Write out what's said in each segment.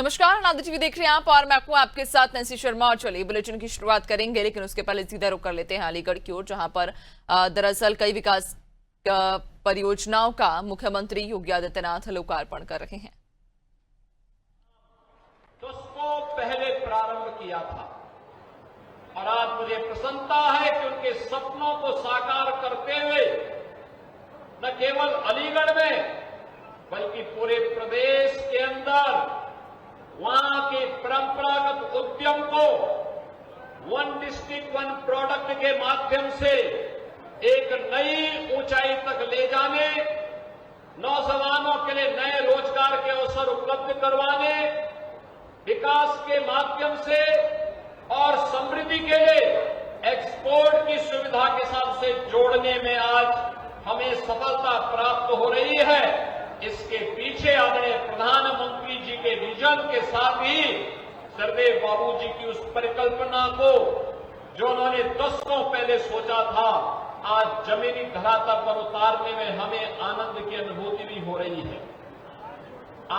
नमस्कार, आनंद टीवी देख रहे हैं आप और मैं हूं आपके साथ नैन्सी शर्मा। और चलिए बुलेटिन की शुरुआत करेंगे, लेकिन उसके पहले सीधा रुख कर लेते हैं अलीगढ़ की ओर, जहां पर दरअसल कई विकास परियोजनाओं का मुख्यमंत्री योगी आदित्यनाथ लोकार्पण कर रहे हैं। उसको पहले प्रारंभ किया था और आज मुझे प्रसन्नता है कि उनके सपनों को साकार करते हुए न केवल अलीगढ़ में बल्कि पूरे प्रदेश के अंदर वहां के परंपरागत उद्यम को वन डिस्ट्रिक्ट वन प्रोडक्ट के माध्यम से एक नई ऊंचाई तक ले जाने, नौजवानों के लिए नए रोजगार के अवसर उपलब्ध करवाने, विकास के माध्यम से और समृद्धि के लिए एक्सपोर्ट की सुविधा के साथ से जोड़ने में आज हमें सफलता प्राप्त हो रही है। इसके पीछे आदरणीय प्रधानमंत्री जी के विजन के साथ ही सरदेव बाबू जी की उस परिकल्पना को जो उन्होंने दशकों पहले सोचा था, आज जमीनी धरातल पर उतारने में हमें आनंद की अनुभूति भी हो रही है।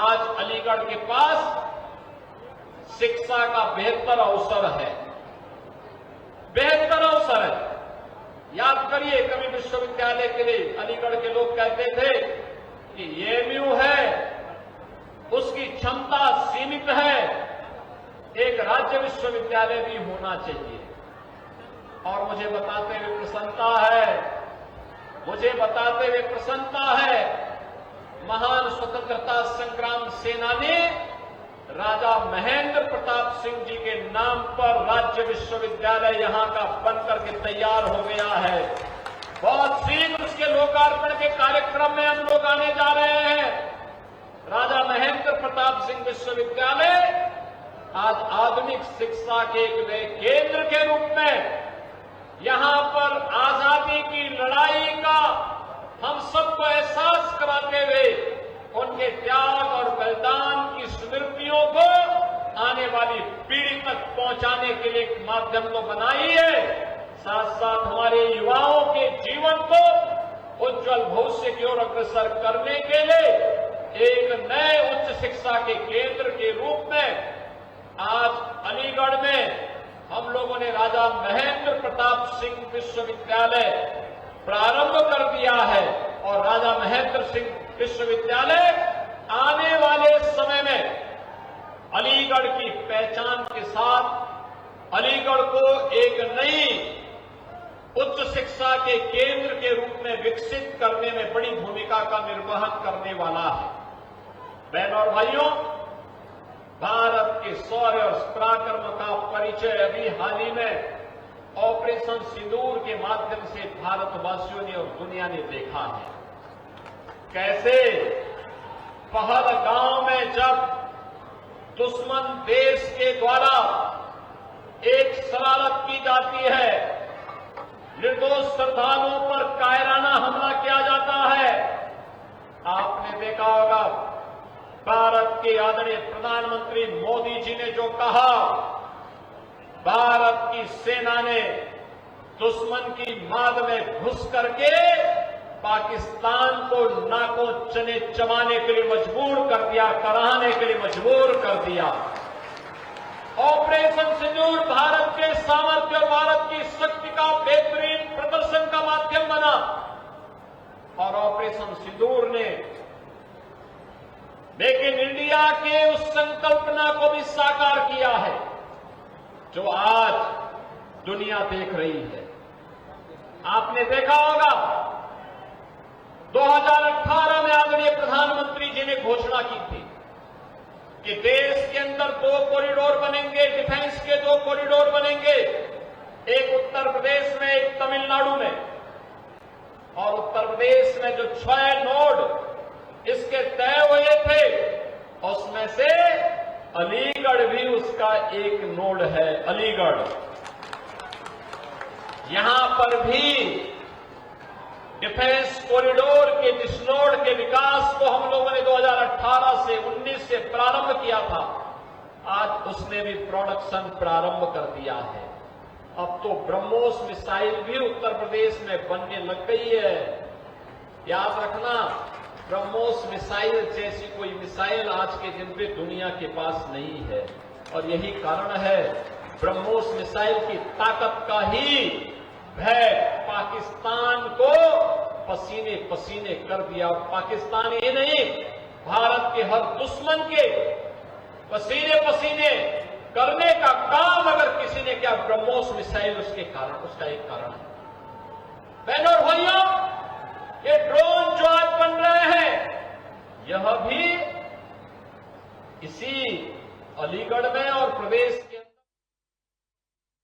आज अलीगढ़ के पास शिक्षा का बेहतर अवसर है, बेहतर अवसर है। याद करिए, कभी विश्वविद्यालय के लिए अलीगढ़ के लोग कहते थे कि एएमयू है, उसकी क्षमता सीमित है, एक राज्य विश्वविद्यालय भी होना चाहिए। और मुझे बताते हुए प्रसन्नता है, महान स्वतंत्रता संग्राम सेनानी राजा महेंद्र प्रताप सिंह जी के नाम पर राज्य विश्वविद्यालय यहां का बनकर के तैयार हो गया है। बहुत शीघ्र उसके लोकार्पण के कार्यक्रम में हम लोग आने जा रहे हैं। राजा महेंद्र प्रताप सिंह विश्वविद्यालय आज आधुनिक शिक्षा के एक नए केंद्र के रूप में यहां पर आजादी की लड़ाई का हम सबको एहसास कराते हुए उनके त्याग और बलिदान की स्मृतियों को आने वाली पीढ़ी तक पहुंचाने के लिए एक माध्यम तो बनाई है, साथ साथ हमारे युवाओं के जीवन को उज्जवल भविष्य की ओर अग्रसर करने के लिए एक नए उच्च शिक्षा के केंद्र के रूप में आज अलीगढ़ में हम लोगों ने राजा महेंद्र प्रताप सिंह विश्वविद्यालय प्रारंभ कर दिया है। और राजा महेंद्र सिंह विश्वविद्यालय आने वाले समय में अलीगढ़ की पहचान के साथ अलीगढ़ को एक नई उच्च शिक्षा के केंद्र के रूप में विकसित करने में बड़ी भूमिका का निर्वहन करने वाला है। बहनों और भाइयों, भारत के शौर्य और पराक्रम का परिचय अभी हाल ही में ऑपरेशन सिंदूर के माध्यम से भारतवासियों ने और दुनिया ने देखा है। कैसे पहलगांव में जब दुश्मन देश के द्वारा एक शरारत की जाती है, निर्दोष श्रद्धालुओं पर कायराना हमला किया जाता है, आपने देखा होगा भारत के आदरणीय प्रधानमंत्री मोदी जी ने जो कहा, भारत की सेना ने दुश्मन की माद में घुस करके पाकिस्तान को नाकों चने चबाने के लिए मजबूर कर दिया, कराहने के लिए मजबूर कर दिया। ऑपरेशन सिंदूर भारत के सामर्थ्य और भारत की शक्ति का बेहतरीन प्रदर्शन का माध्यम बना और ऑपरेशन सिंदूर ने मेक इन इंडिया के उस संकल्पना को भी साकार किया है जो आज दुनिया देख रही है। आपने देखा होगा 2018 में आदरणीय प्रधानमंत्री जी ने घोषणा की थी कि देश के अंदर 2 कॉरिडोर बनेंगे, डिफेंस के 2 कॉरिडोर बनेंगे, एक उत्तर प्रदेश में, एक तमिलनाडु में। और उत्तर प्रदेश में जो 6 नोड इसके तय हुए थे, उसमें से अलीगढ़ भी उसका एक नोड है। अलीगढ़, यहां पर भी डिफेंस कॉरिडोर के जिस नोड के विकास को हम लोगों ने 2018 से 19 से प्रारंभ किया था, आज उसने भी प्रोडक्शन प्रारंभ कर दिया है। अब तो ब्रह्मोस मिसाइल भी उत्तर प्रदेश में बनने लग गई है। याद रखना, ब्रह्मोस मिसाइल जैसी कोई मिसाइल आज के दिन पे दुनिया के पास नहीं है। और यही कारण है ब्रह्मोस मिसाइल की ताकत का ही भय पाकिस्तान को पसीने पसीने कर दिया। और पाकिस्तान ये नहीं, भारत के हर दुश्मन के पसीने पसीने करने का काम अगर किसी ने किया, ब्रह्मोस मिसाइल उसका एक कारण है। बहनों और भाइयों, ये ड्रोन जो आज बन रहे हैं, यह भी इसी अलीगढ़ में और प्रदेश